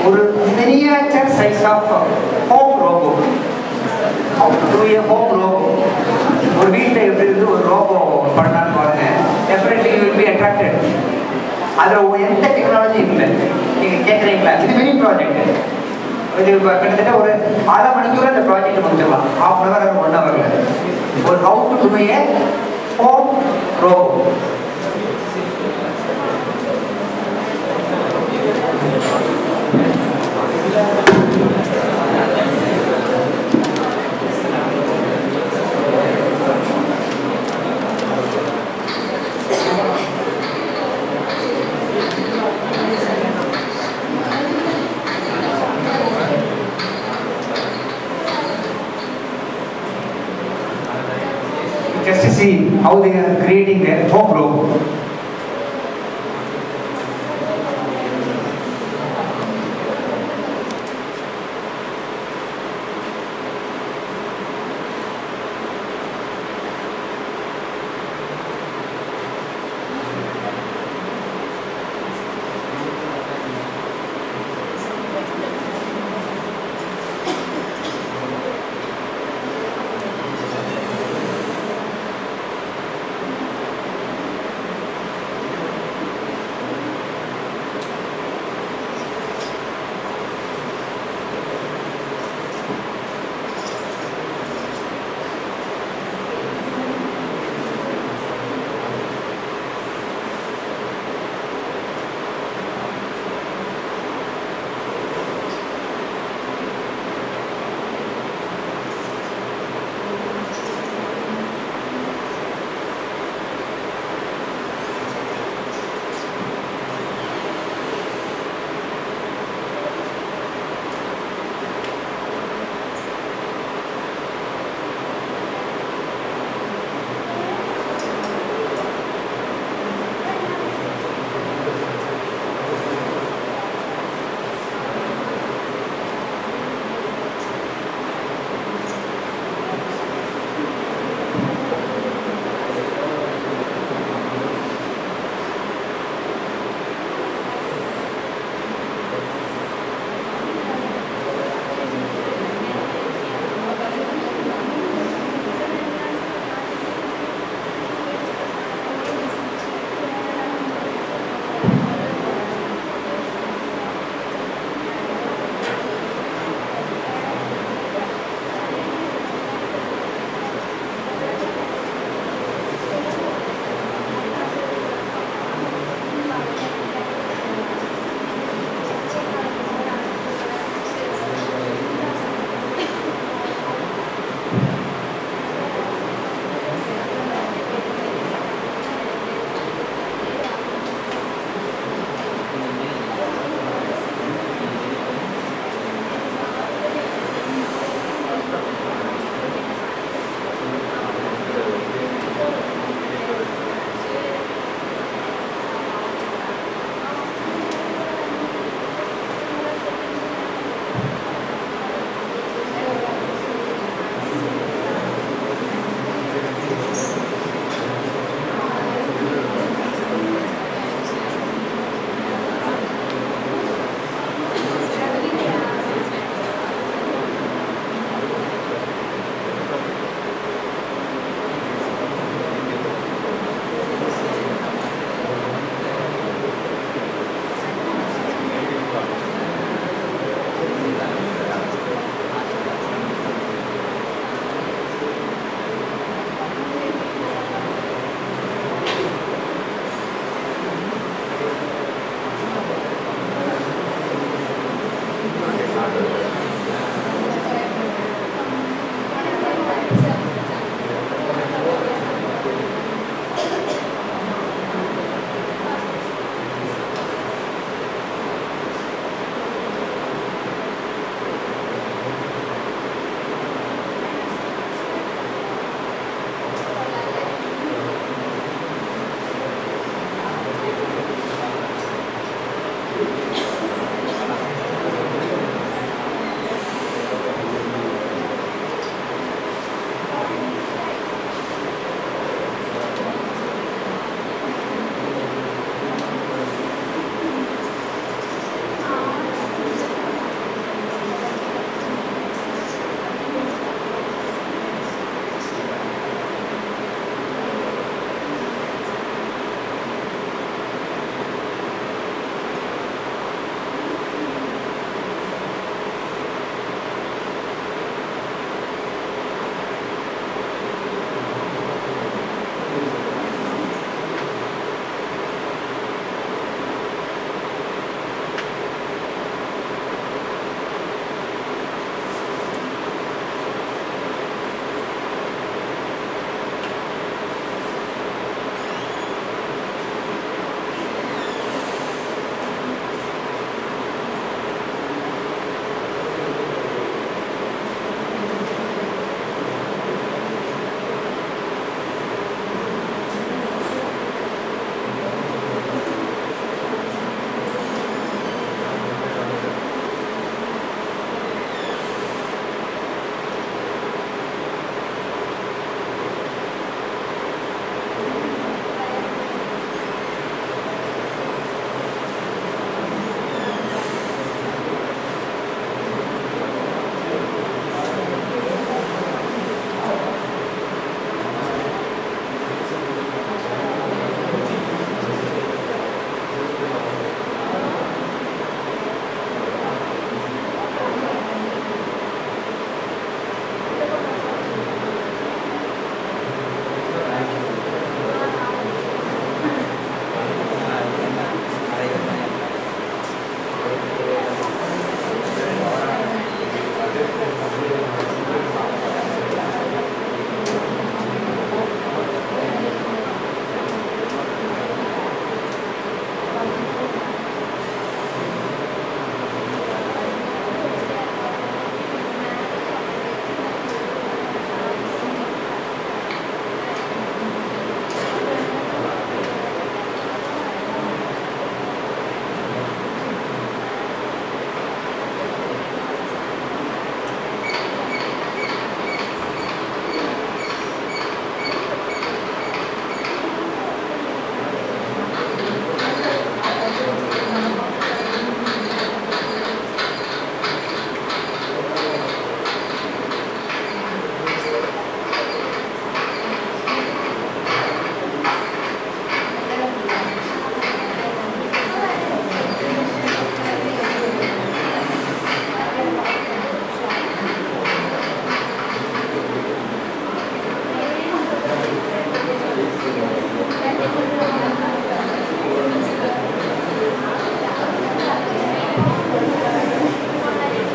ஒரு miniature size of home robot. How to do a home robot? ஒரு வீட்டில் எப்படி இருந்து ஒரு ரோபோ பண்ணலான்னு பாருங்க. Definitely you will be attracted. அதில் எந்த டெக்னாலஜியும் இல்லை. நீங்கள் கேட்குறீங்களா? இது மினி ப்ராஜெக்ட். இது கிட்டத்தட்ட ஒரு 1/2 மணிக்கூட இந்த ப்ராஜெக்ட் முடிச்சிடலாம். 1/2 hour 1 hourல. ஒரு how to do a home robot. Just to see how they are creating their home robot.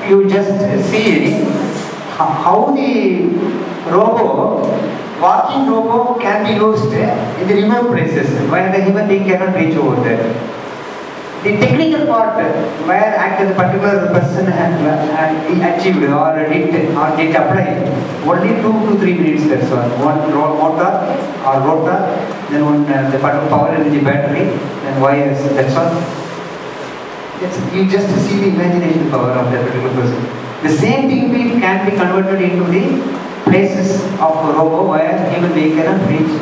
you just see how the walking robo can be used in the remote places where the human being cannot reach over there. The technical part where actually the particular person has achieved or did apply only 2 to 3 minutes, that's all. One rotor, then one the power energy battery, then wires, that's all. You just see the imagination power of that particular person. The same thing can be converted into the places of a robo where human being cannot reach.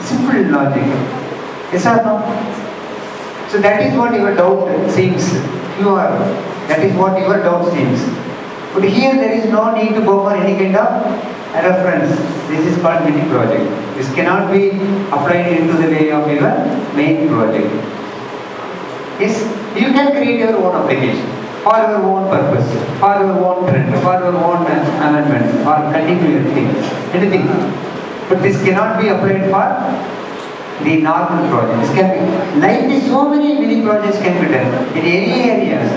Simple logic. Yes or no? So that is what your doubt seems. That is what your doubt seems. But here there is no need to go for any kind of reference. This is called mini project. This cannot be applied into the way of your main project. Yes, you can create your own application for your own purpose, for your own trend, for your own amendment, or continue anything. But this cannot be applied for the normal project. This can be like this. So many mini projects can be done in any areas.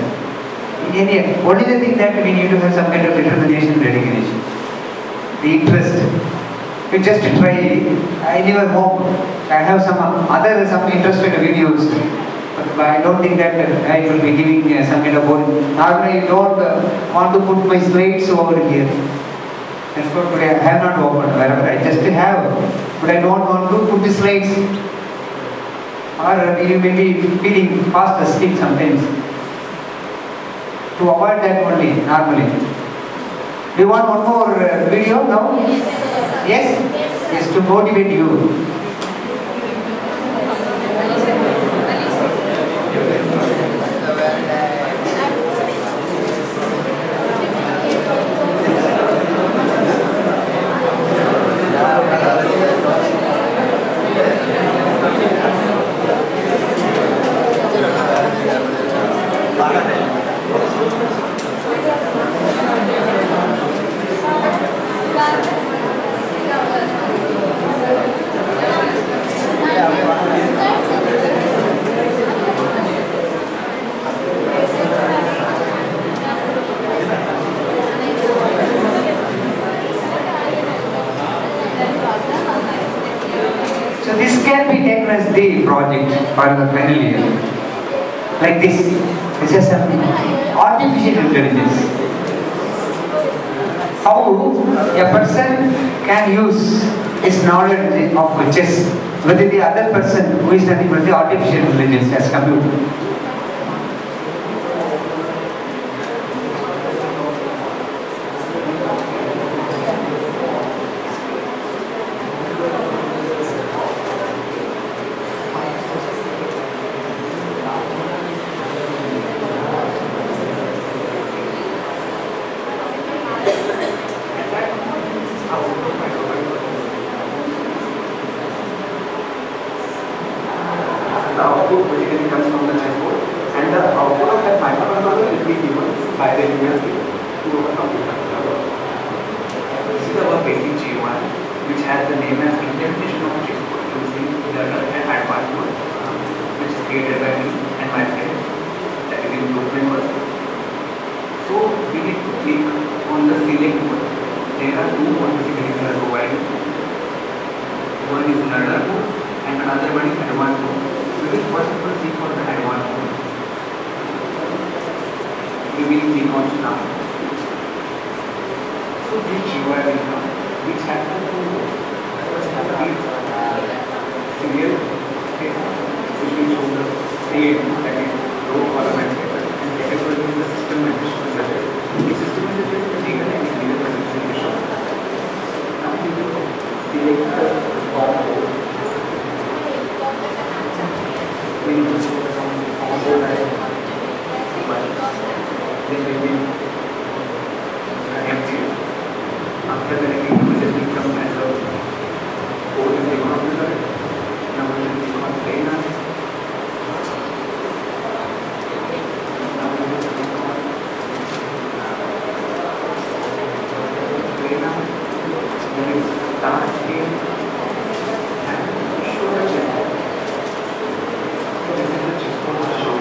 Only the thing that we need to have some kind of determination, dedication, the interest. You just try in your home. I have some interested videos. But I don't think that I will be giving some kind of boring. Normally, I don't want to put my slides over here. Therefore, today I have not opened. Wherever I just have. But I don't want to put the slides, or you may be feeling fast asleep sometimes. To avoid that only, normally. Do you want one more video now? Yes? Yes, to motivate you. So this can be taken as the project for the final year. Like this. This is an artificial intelligence. How a person can use his knowledge of chess with the other person who is nothing but the artificial intelligence as computer. The output basically comes from the chessboard, and the output of that microcontroller will be given by the USB to a computer. This is our basic G1, which has the name as implementation of chessboard using learner and advanced mode, which is created by me and my friend. That is improvement first. So we need to click on the select mode. There are two modes basically we are providing. One is learner mode and another one is advanced mode. We will first proceed for the advanced mode. We will click on start. So this GUI will come, which has the two modes. First one is serial, okay, which will show the create, that is row, column and table. And second one is the system message. The system message is the table and the serial position is shown. Now we will select the form code. We need to show the form code as then we will connect it. After connecting, the message will come as a code in the computer. Now we will click on play now. Now we will click on play now. Then we start game and show the chessboard. So this is the chessboard show.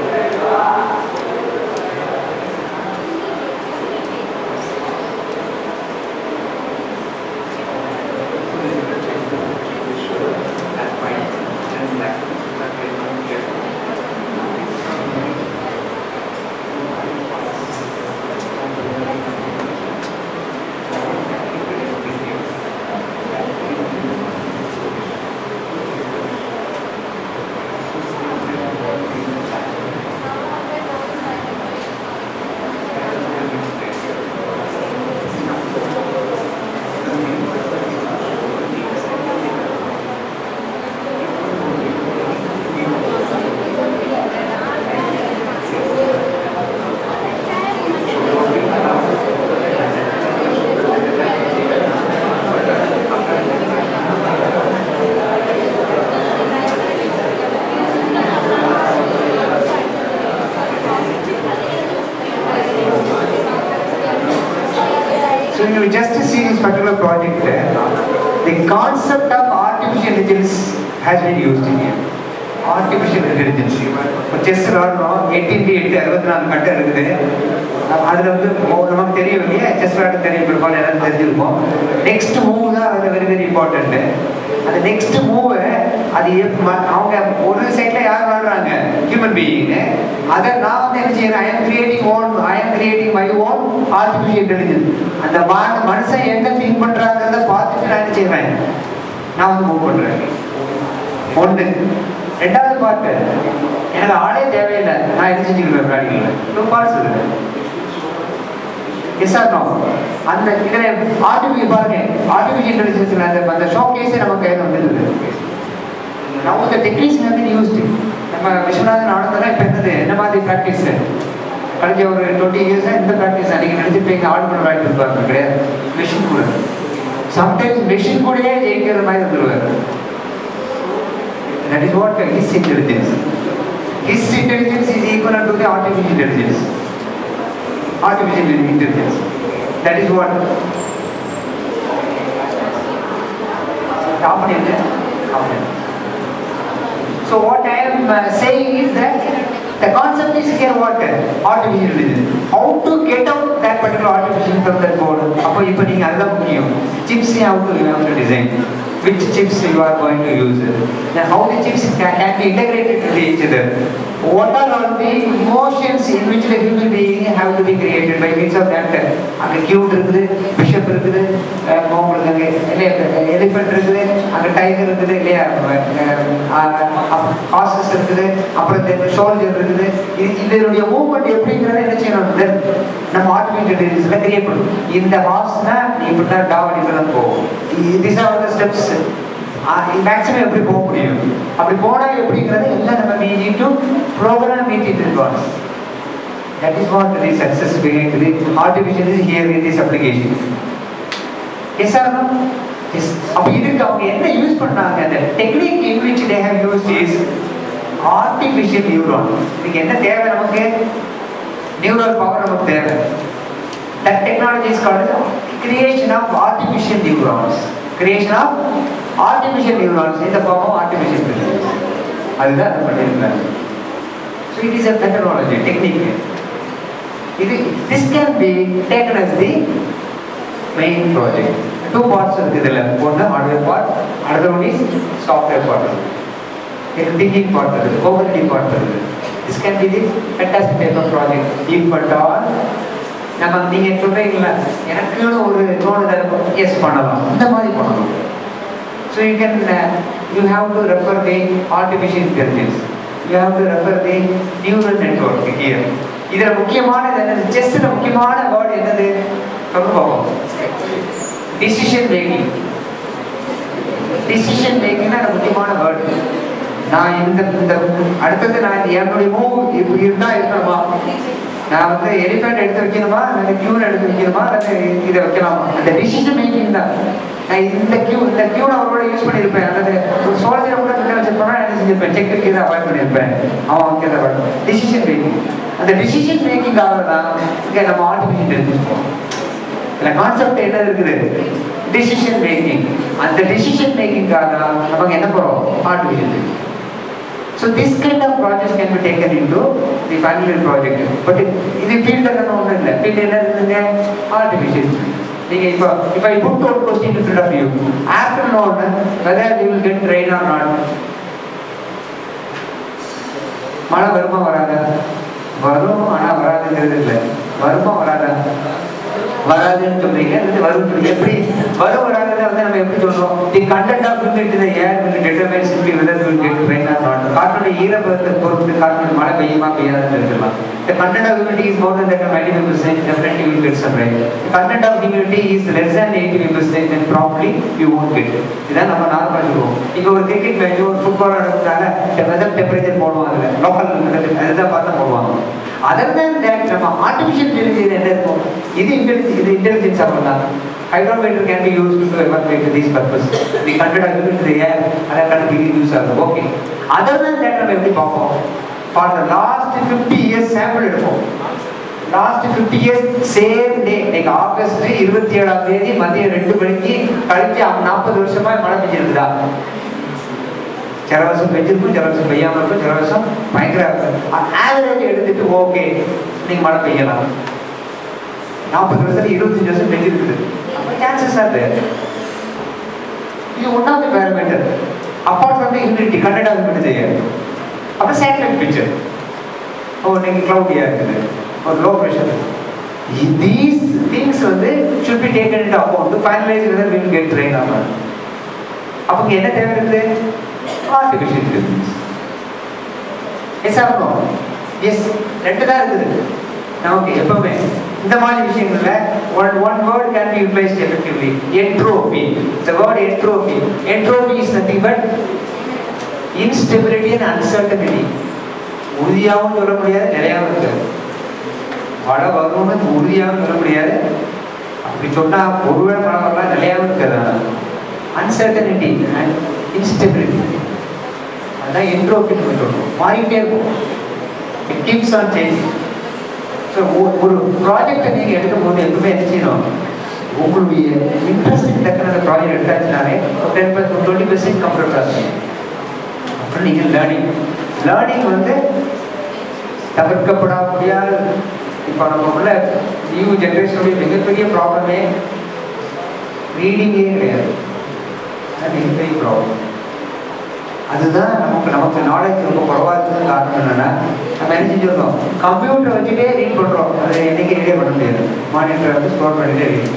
you just see this particular project, the concept of artificial intelligence has been used in here. Artificial intelligence. இப்போ chess விளாடுறோம், 8x8 64 கட்டை இருக்குது. அதில் வந்து நமக்கு தெரியும் இல்லையா, chess விளையாட்டு தெரியும், பெரும்பாலும் எல்லாரும் தெரிஞ்சிருப்போம். நெக்ஸ்ட் மூவ் தான் அதில் வெரி வெரி இம்பார்ட்டன்ட்டு. அந்த நெக்ஸ்ட் மூவை அது அவங்க ஒரு சைடில் யார் விளாடுறாங்க, ஹியூமன் பீயிங்கு. அதை நான் வந்து என்ன செய்யறேன், I am creating my own artificial intelligence. அந்த மனுஷன் என்ன திங்க் பண்ணுறாங்கிறத பார்த்துட்டு நான் என்ன செய்வேன், நான் வந்து மூவ் பண்ணுறேன். ஒன்று. ரெண்டாவது பார்ட்டு, எனக்கு ஆளே தேவையில்லை, நான் என்ன செஞ்சுக்கிறேன் விளையாடிக்கிறேன். டூ பார்ட்ஸ் இருக்குது. Yes or no? அந்த இதில் ஆர்டிஃபிஷியல் பாருங்க, ஆர்டிஃபிஷியல் இன்டெலிஜென்ஸ் அந்த ஷோ கேஸே நம்ம கையில் வந்துடுது. நம்ம இந்த டெக்னிக்ஸ் வந்து யூஸ்டு நம்ம விஸ்வநாதன் ஆனந்தெல்லாம் இப்போ என்னது என்ன மாதிரி ப்ராக்டிஸ் கழிஞ்ச ஒரு 20 இயர்ஸாக இந்த ப்ராக்டிஸ் அன்றைக்கி நினச்சிட்டு இங்கே ஆர்டர் பண்ண வாங்கிட்டு இருப்பாங்க கிடையாது. மெஷின் கூட சம்டைம்ஸ் மெஷின் கூடயே ஜெயிக்கிற மாதிரி வந்துடுவார். That is what his intelligence. His intelligence is equivalent to the artificial intelligence. Artificial intelligence. That is what. So what I am saying is that the concept is here what? Artificial intelligence. How to get out that particular artificial from that board? அப்போ இப்போ நீங்கள் அதுதான் முக்கியம். Chips how to design. Which chips you are going to use, and how the chips can be integrated to each other. What are all the emotions in which the human being have to be created by means of that? அங்கே cute இருக்குது, bishop இருக்குது, உங்களுக்கு elephant இருக்குது, அங்கே tiger இருக்குது இல்லையா, horses இருக்குது, அப்புறம் சோல்ஜர் இருக்குது. இதனுடைய மூவ்மெண்ட் எப்படிங்கிறத என்ன செய்யணும், நம்ம ஆர்டிஃபிஷியல் இன்டெலிஜென்ஸ்ல கிரியேட் பண்ணணும். இந்த ஹார்ஸ்னா இப்படி தான் டாவ் அடிக்கலாம் போகும். These are the steps. Maximum எப்படி போக முடியும், அப்படி போனால் எப்படிங்கிறது எல்லாம் நம்ம we need to program it in advance. That is what the success behind the artificial is here in this application. Yes or no? Yes. அப்போ இதுக்கு அவங்க என்ன யூஸ் பண்ணாங்க, அந்த technique in which they have used is artificial neuron. இதுக்கு என்ன தேவை, நமக்கு நியூரல் பவர் நமக்கு தேவை. That technology is called creation of artificial neurons. Creation of artificial neurons in the form of artificial intelligence. அதுதான் அது பண்ணியிருக்காங்க. So it is a methodology, technique. This can be taken as the main project. Two parts இருக்குது இதில். ஒன்று hardware part, another one is software part. Thinking part இருக்குது, cognitive part இருக்குது. This can be the fantastic type of project. If at all நம்ம நீங்கள் சொல்கிறீங்களா, எனக்கு ஒரு தோணுதல் எஸ் பண்ணலாம், இந்த மாதிரி பண்ணலாம். So you have to refer the artificial intelligence, you have to refer the neural network here. இதில் முக்கியமானது என்னது, செஸ்ஸில் முக்கியமான வேர்டு என்னது பார்ப்போம், டிசிஷன் மேக்கிங். டிசிஷன் மேக்கிங் தான் முக்கியமான வேர்டு. நான் இந்த அடுத்தது நான் என்னுடைய மூவ் இப்படி இருந்தால் இருக்கணுமா, நான் வந்து எலிஃபென்ட் எடுத்து வைக்கணுமா, இல்லை கியூன் எடுத்து வைக்கணுமா, இல்லை இதை வைக்கலாமா, அந்த டிசிஷன் மேக்கிங் தான். நான் இந்த கியூனை அவரோட யூஸ் பண்ணியிருப்பேன், அல்லது ஒரு சோல்ஜரை கூட கிட்ட வச்சிருப்பேன், என்ன செஞ்சிருப்பேன், செக்கு இதை அவாய்ட் பண்ணியிருப்பேன், அவன் வந்து அதை டிசிஷன் மேக்கிங். அந்த டிசிஷன் மேக்கிங்காக தான் இங்கே நம்ம ஆர்டிஃபிஷியல் இன்டெலிஜென்ஸ் போகிறோம். இல்லை கான்செப்ட் என்ன இருக்குது, டிசிஷன் மேக்கிங். அந்த டிசிஷன் மேக்கிங்காக தான் நமக்கு என்ன போகிறோம், artificial intelligence. So this kind of projects can be taken into the final year project. But in the field என்ன ஒன்றும் இல்லை, field என்ன இருக்குதுங்க, artificial. நீங்கள் இப்போ I put one question in front of you, afternoon whether you will get rain or not. மழை வருமா வராதா, வரும், ஆனால் வராதுங்கிறது இல்லை, வருமா வராதா, வராதுன்னு சொல்றீங்க, வரும். எப்படி வரும் வராதுன்னு வந்து நம்ம எப்படி சொல்றோம், the content of humidity in the air will determine simply whether you will get rain or not. காற்றோட ஈரப்பதத்தை பொறுத்து காற்றோட மழை பெய்யுமா பெய்யாதுன்னு தெரிஞ்சிடலாம். The content of humidity is more than 95%, definitely you will get some rain. The content of humidity is less than 85%, then probably you won't get it. இதான் நம்ம நார்மலாக சொல்லுவோம். இங்கே ஒரு கிரிக்கெட் மேட்ச், ஒரு ஃபுட்பால் நடக்கிறதுனால வெதர் டெம்பரேச்சர் போடுவாங்க, அதில் லோக்கல் அதுதான் பார்த்தா போடுவாங்க. அதர் தேன் தட் நம்ம ஆர்டிஃபிஷியல் இன்டெலிஜென்ஸ் என்ன இருக்கும், இது இன்டெலிஜென்ஸ் அப்படின்னா hydrometer can be used to evaluate these purpose. The content of humidity in the air அதை கண்டுபிடி யூஸ் ஆகும். ஓகே, அதர் தேன் தட் நம்ம எப்படி பார்ப்போம், for the last 50 years sample எடுப்போம். லாஸ்ட் 50 இயர்ஸ் சேம் டே இன்னைக்கு ஆகஸ்ட் 27ஆம் தேதி மதியம் 2 மணிக்கு கழிச்சு 40 வருஷமா மழை பெஞ்சிருக்குதா? சில வருஷம் பெஞ்சிருக்கும், சில வருஷம் பெய்யாம இருக்கும், சில வருஷம் பயங்கர ஆவரேஜ் எடுத்துட்டு ஓகே நீங்க மழை பெய்யலாம். 40 வருஷத்துல 25 வருஷம் பெஞ்சிருக்குது. அப்ப சான்சஸ் ஆர் தேர். இது one of the parameter. Apart from the humidity content of humidity. அப்ப சேட்டலைட் பிக்சர். நீங்க கிளவுடியா இருக்குது, ஒரு லோ ப்ரெஷர். These things வந்து should be taken into account to finalize whether we will get rain or not. அப்ப என்ன தேவை இருக்குது? Artificial intelligence. Yes or no? Yes, ரெண்டு தான் இருக்குது நமக்கு எப்பவுமே. இந்த மாதிரி விஷயங்கள்ல one word can be utilized effectively. Entropy. The word entropy. Entropy is nothing but instability and uncertainty. உறுதியாகவும் சொல்ல முடியாது, நிலையாகவும் இருக்காது. மழை வரும்னு உறுதியாகவும் சொல்ல முடியாது. அப்படி சொன்னா ஒருவேளை மழை வரலாம், நிலையாகவும் இருக்காது. அன்சர்டனிட்டி அண்ட் இன்ஸ்டெபிலிட்டி, அதான் என்ட்ரோபின்னு சொல்றோம். மாறிக்கிட்டே இருக்கும். It keeps on changing. So ஒரு ப்ராஜெக்டை நீங்கள் எடுக்கும் போது எப்பவுமே என்ன செய்யணும்? உங்களுடைய இன்ட்ரெஸ்ட் தக்கன அந்த ப்ராஜெக்ட் எடுத்தாச்சுனாலே 10% 20% கம்ப்யூட்டர் ஆகும். அப்புறம் நீங்கள் லேர்னிங் வந்து தவிர்க்கப்பட முடியாது. இப்போ நம்ம உள்ள நியூ ஜென்ரேஷனுடைய மிகப்பெரிய ப்ராப்ளமே ரீடிங்கே கிடையாது. மிகப்பெரிய ப்ராப்ளம் அதுதான். நமக்கு நாலேஜ் ரொம்ப குறைவா இருக்கிறது காரணம் என்னன்னா, நம்ம என்ன செஞ்சிருக்கோம்? கம்ப்யூட்டர் வச்சுட்டே ரீட் பண்றோம். அதை என்னைக்கு ரீடே பண்ண முடியாது. மானிட்டரை வந்து ஸ்டோர் பண்ணிட்டே ரீட்.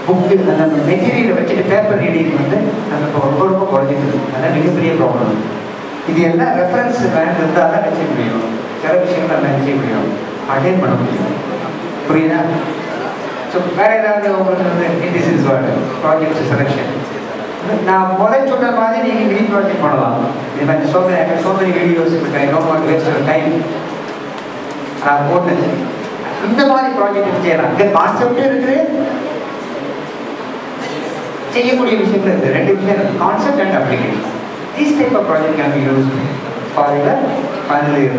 புக்கு அந்த மெட்டீரியலை வச்சுட்டு பேப்பர் ரீடிங் வந்து நம்ம இப்போ ரொம்ப குறைஞ்சிருக்கு. அதான் மிகப்பெரிய ப்ராப்ளம். இது எல்லாம் ரெஃபரன்ஸ் பேங்க் இருந்தால் தான் நினைச்ச முடியும். சில விஷயங்கள் நினைச்ச முடியும், அட்டைன் பண்ண முடியும். புரியுதா? ஸோ வேற ஏதாவது உங்களுக்கு வந்து this is what project selection. நான் முதல் சொன்ன மாதிரி நீங்கள் கிரீன் ப்ராஜெக்ட் பண்ணலாம். இது மாதிரி so many videos I don't want to waste your time. நான் போட்டு இந்த மாதிரி ப்ராஜெக்ட் செய்யலாம். இந்த கான்செப்ட் இருக்குது, செய்யக்கூடிய விஷயங்கள் இருக்குது. ரெண்டு விஷயம், concept and application. This type of project can be used for the final year.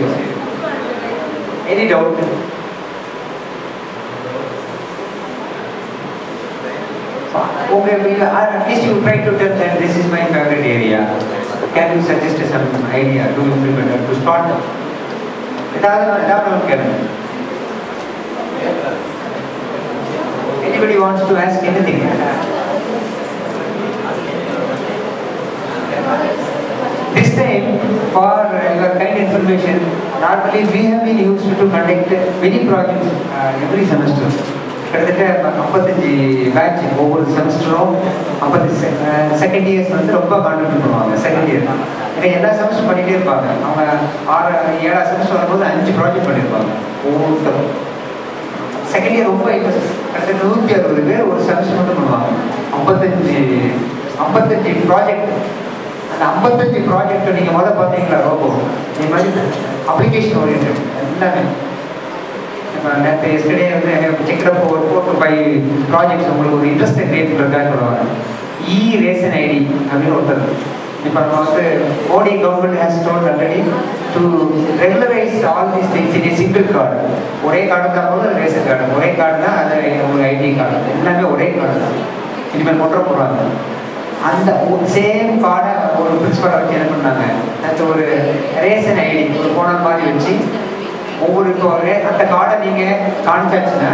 Any doubt? Okay, at least you try to tell that this is my favorite area. Can you suggest some idea to implement to start? Anybody wants to ask anything? This time, for your kind information, normally we have been used to conduct many projects every semester. கிட்டத்தட்ட 55 batch ஒவ்வொரு செமஸ்டரும். 50 second years வந்து ரொம்ப contribute பண்ணுவாங்க. Second year ஏன்னா எல்லா semester பண்ணிகிட்டே இருப்பாங்க. அவங்க 6-7 செமஸ்டர் வரும்போது 5 ப்ராஜெக்ட் பண்ணியிருப்பாங்க ஒவ்வொருத்தரும். செகண்ட் இயர் ரொம்ப கிட்டத்தட்ட 160 பேர் ஒரு செமஸ்டர் மட்டும் பண்ணுவாங்க. 55 ப்ராஜெக்ட். அந்த 55 ப்ராஜெக்ட் நீங்கள் முதல்ல பார்த்தீங்களா? ரோபோ இந்த மாதிரி அப்ளிகேஷன் ஓரியன்ட் எல்லாமே. நேற்று எஸ்டே வந்து செக்அப் ஒரு 4 to 5 ப்ராஜெக்ட்ஸ் உங்களுக்கு ஒரு இன்ட்ரெஸ்ட் கிரியேட் பண்ணுறதுக்காக சொல்லுவாங்க. ரேஷன் ஐடி அப்படின்னு ஒருத்தர். இப்போ நம்ம வந்து Modi government has told already to regularise all these things in single card. ஒரே கார்டு தான் போது ரேஷன் கார்டு, ஒரே கார்டு தான் அது உங்களுக்கு ஐடி கார்டு, எல்லாமே ஒரே கார்டு தான் இனிமேல் கொண்டு போடுறாங்க. அந்த சேம் கார்டை ஒரு பிரின்சிபலை வச்சு என்ன பண்ணாங்க, அது ஒரு ரேஷன் ஐடி ஒரு போனல் மாதிரி வச்சு ஒவ்வொரு அந்த கார்டை நீங்கள் காமிச்சாச்சுன்னா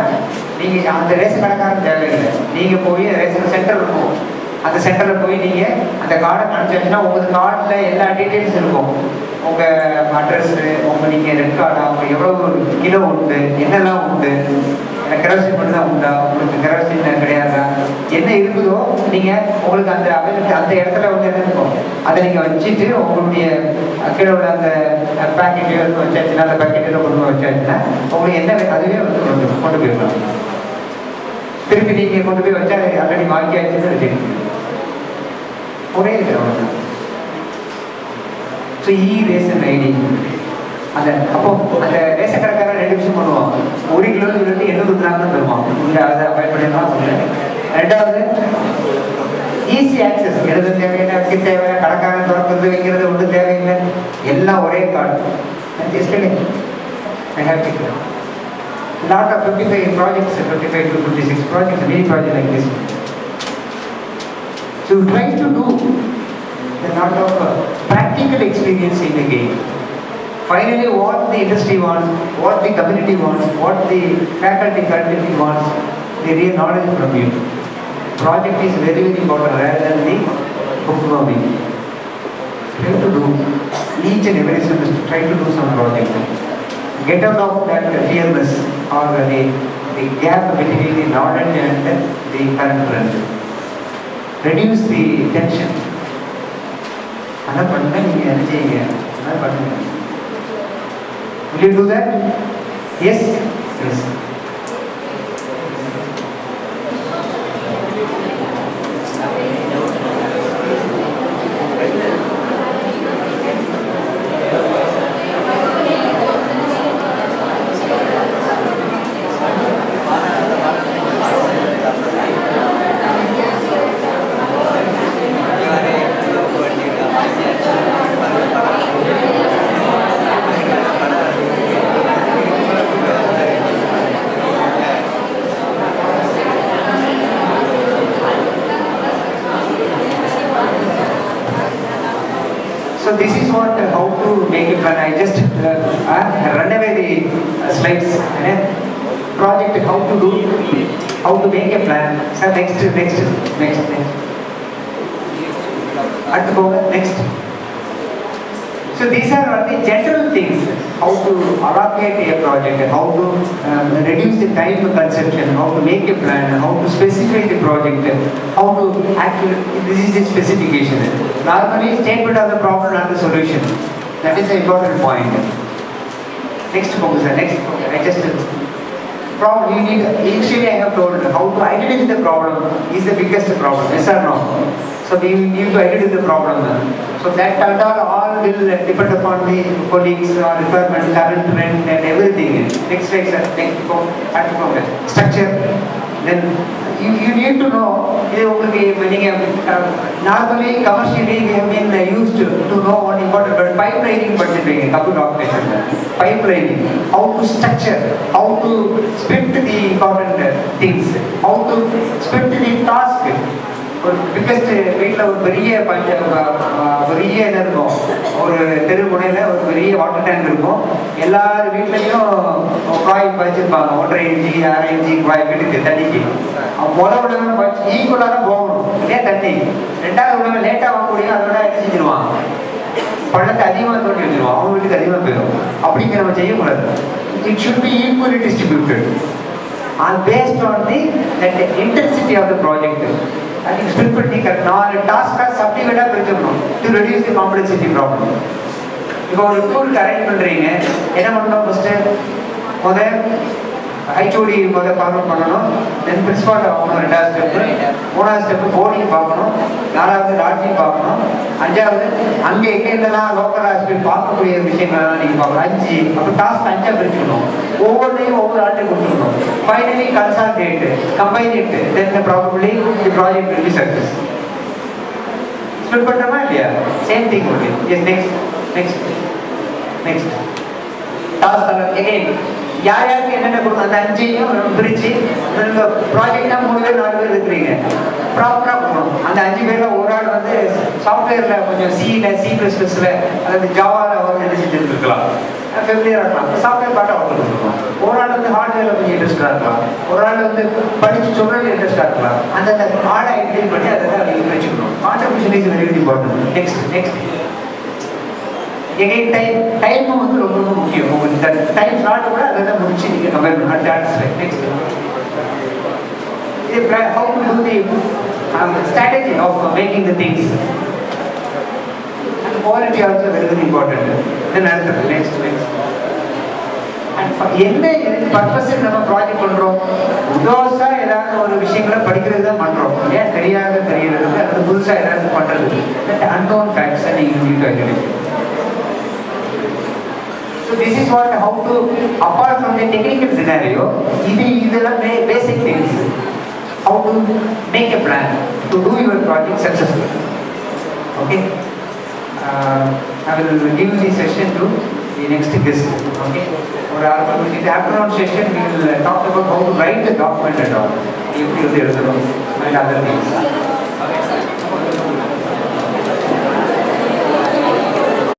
நீங்கள் அந்த ரேஷன் கடைக்காரன் தேவையில்லை. நீங்கள் போய் ரேஷன் சென்டர் இருக்கும், அந்த சென்டரில் போய் நீங்கள் அந்த கார்டை காமிச்சாச்சுன்னா உங்களுக்கு கார்டில் எல்லா டீட்டெயில்ஸ் இருக்கும். உங்கள் அட்ரஸ்ஸு, உங்கள் நீங்கள் ரெட் கார்டா, உங்களுக்கு எவ்வளோ கிலோ உண்டு, என்னெல்லாம் உண்டு, கெரோசின் மட்டும் தான் உண்டா, உங்களுக்கு கெரோசின் கிடையாதா, என்ன இருக்குதோ நீங்கள் உங்களுக்கு அந்த அந்த இடத்துல வந்து என்ன இருக்கும் அதை நீங்கள் வச்சுட்டு உங்களுடைய கீழே உள்ள அந்த பேக்கெட்டையோ வச்சாச்சுன்னா அந்த பேக்கெட்டில் கொண்டு போய் வச்சாச்சுன்னா உங்களுக்கு என்ன அதுவே வந்து கொண்டு போயிடலாம். திருப்பி நீங்கள் கொண்டு போய் வச்சா ஆல்ரெடி வாங்கியாச்சுன்னு வச்சுக்கோங்க. ஒரே இருக்கிறவங்க. ஸோ ரேஷன் ஐடி அந்த அப்போ அந்த ரேஷன் கடைக்காரன் 2 விஷயம் பண்ணுவான். 1 கிலோ 800 கிராம் தான் தருவான். இங்கே அதை அவாய்ட் பண்ணிடலாம். ரெண்டாவது ஈஸி ஆக்சஸ். எழுத தேவையான வைக்க தேவையான கடைக்காரன் திறக்கிறது வைக்கிறது ஒன்றும் தேவையில்லை, எல்லாம் ஒரே card. Lot of 55 projects, 55 to 56 projects, many projects like this. So try to do a lot of practical experience in the game. Finally, what the industry wants, what the community wants, what the faculty wants, the real knowledge from you. Project is very, very important rather than the book knowing. Try to do each and every semester, try to do some project. Get out of that fearless or the gap between the knowledge and the current trend. Reduce the tension. Will you do that? Yes? Yes. So this is what how to make it plan. I just run away the slides. Project how to do, how to make a plan. So next. Next. So these are the general things. How to allocate a project, how to reduce the time to conception, how to make a plan, how to specify the project, how to actually, this is the specification. Normally, statement of the problem and the solution. That is the important point. Next focus, I just problem you need, initially I have told how to identify the problem is the biggest problem, yes or no? So we need to identify the problem. So that all will depend upon the colleagues or requirement, current trend and everything. Next structure. Then you need to know, normally commercially we have been used to know what important, but pipelining couple of pipelining, how to structure, how to split the important things, how to split the task. Biggest வீட்டில் ஒரு பெரிய இது இருக்கும், ஒரு தெரு முனையில் ஒரு பெரிய வாட்டர் டேங்க் இருக்கும். எல்லார் வீட்லேயும் குழாய் வச்சுருப்பாங்க, 1.5 இன்ச்சு 6 இன்ச்சு குழாய் வீட்டுக்கு தண்ணிக்கு. முதல் உலகம் ஈக்குவலாக தான் போகணும் இல்லையா தண்ணி. ரெண்டாவது உலகம் லேட்டாக வாங்கக்கூடிய அதோட என்ன செஞ்சிருவான், பள்ளத்தை அதிகமாக தோண்டி வச்சிருவான், அவங்க வீட்டுக்கு அதிகமாக போயிடும். அப்படிங்கிற நம்ம செய்யக்கூடாது. It should be equally distributed based on the intensity of the project. I think split பண்ணி task subdivided பிரிச்சுக்கணும் to reduce the complexity problem. இப்போ ஒரு டூல் அரேஞ்ச் பண்றீங்க, என்ன பண்ணணும், ஃபர்ஸ்ட் முதல் HOD ஃபார்வர்ட் பண்ணணும், தென் பிரின்சிபால் ஆகணும், ரெண்டாவது ஸ்டெப்பு, மூணாவது ஸ்டெப்பு போர்டிங் பார்க்கணும், நாலாவது லாட்ஜிங் பார்க்கணும், அஞ்சாவது அங்கே எங்கெல்லாம் லோக்கல் ஹாஸ்பிட்டல் பார்க்கக்கூடிய விஷயங்கள்லாம் நீங்கள் பார்க்கணும். 5 அப்போ டாஸ்க் 5ஆக பிரிச்சுக்கணும், ஒவ்வொன்றையும் ஒவ்வொரு ஆள்கிட்ட கொடுத்துருக்கணும். Finally consolidate, combine it, then probably the project will be success. Split பண்ணுறோமா இல்லையா? Same thing okay. Yes next task again யார் யாருக்கு என்னென்ன கொடுக்கும் அந்த 5ஐயும் பிரித்து ப்ராஜெக்டாக 3 பேர் 4 பேர் இருக்கிறீங்க, ப்ராப்பராக போகணும். அந்த 5 பேரில் ஒரு ஆள் வந்து சாஃப்ட்வேரில் கொஞ்சம் C++ல் அதாவது ஜாவாவில் வந்து என்ன செஞ்சுட்டு இருக்கலாம், ஃபெமிலியராக இருக்கலாம், சாஃப்ட்வேர் பாட்டாக கொடுத்துருக்கோம். ஒரு ஆள் வந்து ஹார்ட்வேரில் கொஞ்சம் இன்ட்ரெஸ்டாக இருக்கலாம், ஒரு ஆள் வந்து படித்து சொல்கிறது இன்ட்ரெஸ்டாக இருக்கலாம். அந்த ஆளை ஐடென்டிஃபை பண்ணி அதை தான் நீங்கள் வச்சுக்கணும். Contribution is very important. Next again time வந்து ரொம்ப ரொம்ப முக்கியம். உங்களுக்கு டைம் ஸ்லாட் கூட அதை தான் முடிச்சு நீங்கள் கம்பேர் பண்ணலாம். Next how to do the strategy of making the things, and quality also very very important. Then next and என்ன பர்பஸ் நம்ம ப்ராஜெக்ட் பண்றோம், புதுசா ஏதாவது ஒரு விஷயங்களை படிக்கிறது தான் பண்றோம். ஏன் தெரியறது அது புதுசா ஏதாவது பண்றது, unknown facts and you need to identify. So this is what how to, apart from the technical scenario, these are basic things. How to make a plan to do your project successfully. Okay, I will give the session to the next guest. Okay? Or in the afternoon session, we will talk about how to write the document and all. If there is and other things.